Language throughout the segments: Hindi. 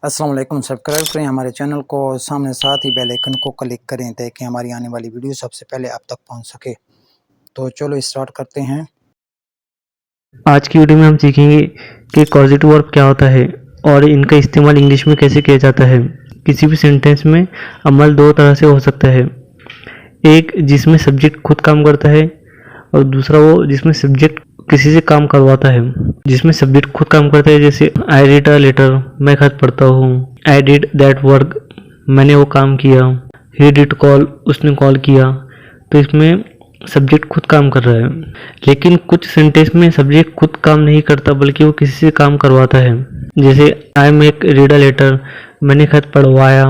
अस्सलाम वालेकुम। सब्सक्राइब करें हमारे चैनल को, सामने साथ ही बेल आइकन को क्लिक करें ताकि हमारी आने वाली वीडियो सबसे पहले आप तक पहुंच सके। तो चलो स्टार्ट करते हैं। आज की वीडियो में हम सीखेंगे कि कॉजेटिव वर्ब क्या होता है और इनका इस्तेमाल इंग्लिश में कैसे किया जाता है। किसी भी सेंटेंस में अमल दो तरह से हो सकता है, एक जिसमें सब्जेक्ट खुद काम करता है और दूसरा वो जिसमें सब्जेक्ट किसी से काम करवाता है। जिसमें सब्जेक्ट खुद काम करता है, जैसे आई रीड अ लेटर, मैं खत पढ़ता हूँ। आई डिड दैट वर्क, मैंने वो काम किया। ही डिड कॉल, उसने कॉल किया। तो इसमें सब्जेक्ट खुद काम कर रहा है। लेकिन कुछ सेंटेंस में सब्जेक्ट खुद काम नहीं करता बल्कि वो किसी से काम करवाता है, जैसे I make read a letter, मैंने खत पढ़वाया।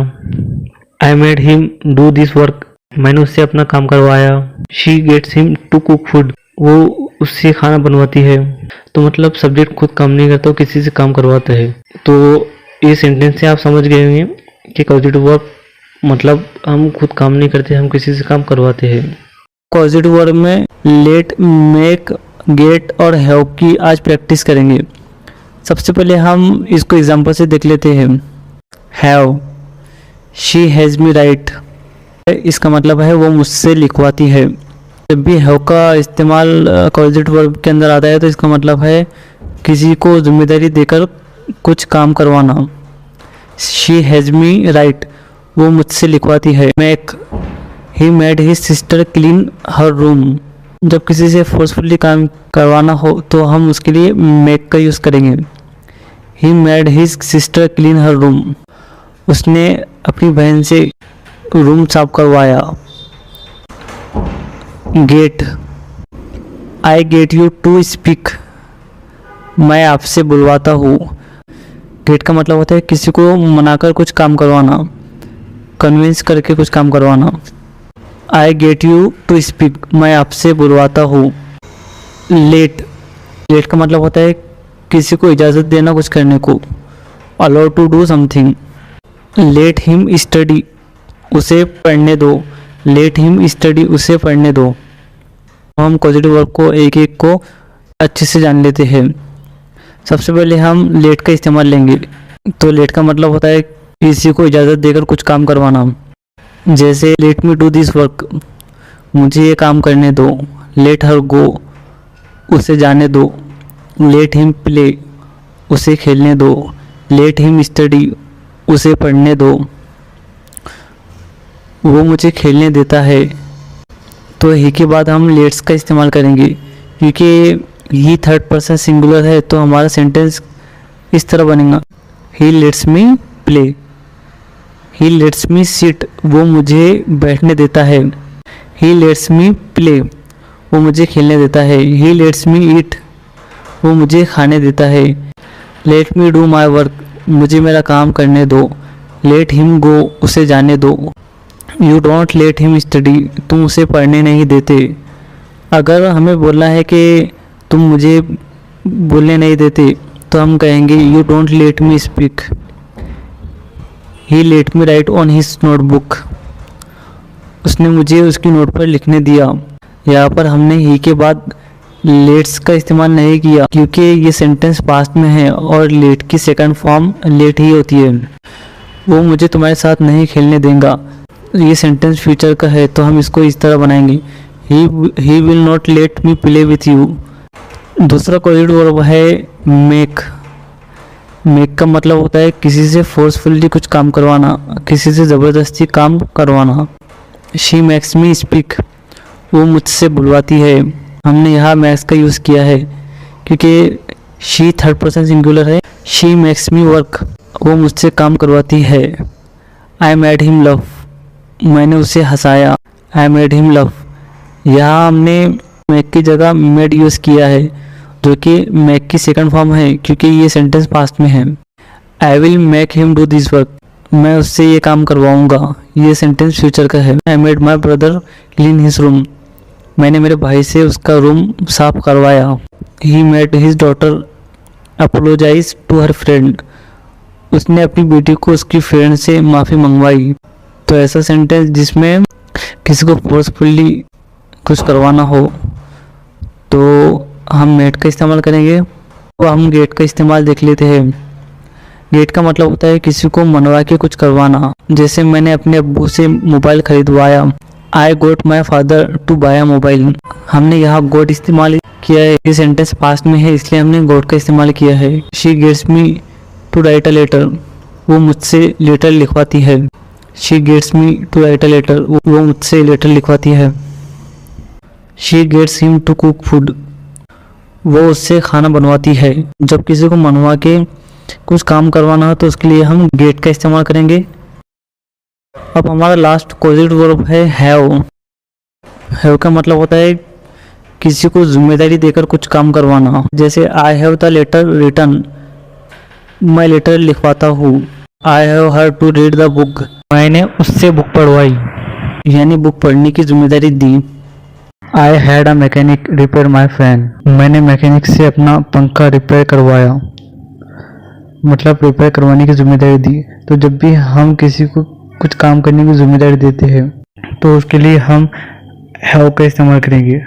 I made him do this work, मैंने उससे अपना काम करवाया। She gets him to cook food, वो उससे खाना बनवाती है। तो मतलब सब्जेक्ट खुद काम नहीं करता, वो किसी से काम करवाता है। तो ये सेंटेंस से आप समझ गए होंगे कि कॉजेटिव वर्ब मतलब हम खुद काम नहीं करते, हम किसी से काम करवाते हैं। पॉजिटिव वर्ब में लेट, मेक, गेट और हैव की आज प्रैक्टिस करेंगे। सबसे पहले हम इसको एग्जांपल से देख लेते हैं। Have, she has me right, इसका मतलब है वो मुझसे लिखवाती है। जब भी हैव का इस्तेमाल पॉजिटिव वर्ब के अंदर आता है तो इसका मतलब है किसी को जिम्मेदारी देकर कुछ काम करवाना। शी हैज़ मी राइट, वो मुझसे लिखवाती है। मेक, ही made his sister clean her room, जब किसी से फोर्सफुली काम करवाना हो तो हम उसके लिए मेक का यूज़ करेंगे। He made his sister clean her room, उसने अपनी बहन से रूम साफ करवाया। Get, I get you to speak, मैं आपसे बुलवाता हूँ। गेट का मतलब होता है किसी को मनाकर कुछ काम करवाना, कन्विंस करके कुछ काम करवाना। I get you to speak, मैं आपसे बुलवाता हूँ। लेट, लेट का मतलब होता है किसी को इजाज़त देना कुछ करने को, allow to do something. Let him study, उसे पढ़ने दो। लेट हिम स्टडी, उसे पढ़ने दो। हम पॉजिटिव वर्ब को एक एक को अच्छे से जान लेते हैं। सबसे पहले हम लेट का इस्तेमाल लेंगे। तो लेट का मतलब होता है किसी को इजाज़त देकर कुछ काम करवाना, जैसे let me do this work, मुझे ये काम करने दो। लेट हर गो, उसे जाने दो। लेट हिम प्ले, उसे खेलने दो। लेट हिम स्टडी, उसे पढ़ने दो। वो मुझे खेलने देता है। तो ही के बाद हम लेट्स का इस्तेमाल करेंगे, क्योंकि ही थर्ड पर्सन सिंगुलर है तो हमारा सेंटेंस इस तरह बनेगा। He lets me play, he lets me sit, वो मुझे बैठने देता है। ही लेट्स मी प्ले, वो मुझे खेलने देता है। ही लेट्स मी ईट, वो मुझे खाने देता है। Let me do my work, मुझे मेरा काम करने दो। लेट हिम गो, उसे जाने दो। You don't let him study, तुम उसे पढ़ने नहीं देते। अगर हमें बोलना है कि तुम मुझे बोलने नहीं देते तो हम कहेंगे you don't let me speak. He let me right on his notebook, उसने मुझे उसकी नोट पर लिखने दिया। यहाँ पर हमने ही के बाद लेट्स का इस्तेमाल नहीं किया क्योंकि ये सेंटेंस पास्ट में है और लेट की सेकंड फॉर्म लेट ही होती है। वो मुझे तुम्हारे साथ नहीं खेलने देगा, ये सेंटेंस फ्यूचर का है तो हम इसको इस तरह बनाएंगे, he will not let me play with you. दूसरा पॉजिटिव वर्ब है मेक। मेक का मतलब होता है किसी से फोर्सफुली कुछ काम करवाना, किसी से ज़बरदस्ती काम करवाना। शी मेक्स मी स्पीक, वो मुझसे बुलवाती है। हमने यहाँ मैक्स का यूज़ किया है क्योंकि शी थर्ड पर्सन सिंगुलर है। शी मेक्स मी वर्क, वो मुझसे काम करवाती है। आई मेड हिम लव, मैंने उसे हंसाया। आई मेड हिम लव, यहाँ हमने मेक की जगह मेड यूज़ किया है जो कि मेक की सेकंड फॉर्म है क्योंकि ये सेंटेंस पास्ट में है। I will make him do this work, मैं उससे ये काम करवाऊंगा, ये सेंटेंस फ्यूचर का है। I made my brother clean his room, मैंने मेरे भाई से उसका रूम साफ करवाया। He made his daughter apologise to her friend, उसने अपनी बेटी को उसकी फ्रेंड से माफ़ी मंगवाई। तो ऐसा सेंटेंस जिसमें किसी को फोर्सफुली कुछ करवाना हो तो हम मेड का इस्तेमाल करेंगे। तो हम गेट का इस्तेमाल देख लेते हैं। गेट का मतलब होता है किसी को मनवा के कुछ करवाना। जैसे मैंने अपने अब्बू से मोबाइल खरीदवाया, I got my father to buy a mobile. हमने यहाँ गोट इस्तेमाल किया है, ये सेंटेंस पास्ट में है इसलिए हमने गोट का इस्तेमाल किया है। She gets me to write a letter, वो मुझसे लेटर लिखवाती है। She gets me to write a letter, वो मुझसे लेटर लिखवाती है। She gets him to cook food, वो उससे खाना बनवाती है। जब किसी को मनवा के कुछ काम करवाना हो तो उसके लिए हम गेट का इस्तेमाल करेंगे। अब हमारा लास्ट कॉजेटिव वर्ब है हैव। हैव का मतलब होता है किसी को जिम्मेदारी देकर कुछ काम करवाना। जैसे I have the letter written, मैं लेटर लिखवाता हूँ। I have her to read the book, मैंने उससे बुक पढ़वाई, यानी बुक पढ़ने की जिम्मेदारी दी। I had a mechanic repair my fan, मैंने मैकेनिक से अपना पंखा रिपेयर करवाया, मतलब रिपेयर करवाने की जिम्मेदारी दी। तो जब भी हम किसी को कुछ काम करने की जिम्मेदारी देते हैं तो उसके लिए हम हैव का इस्तेमाल करेंगे।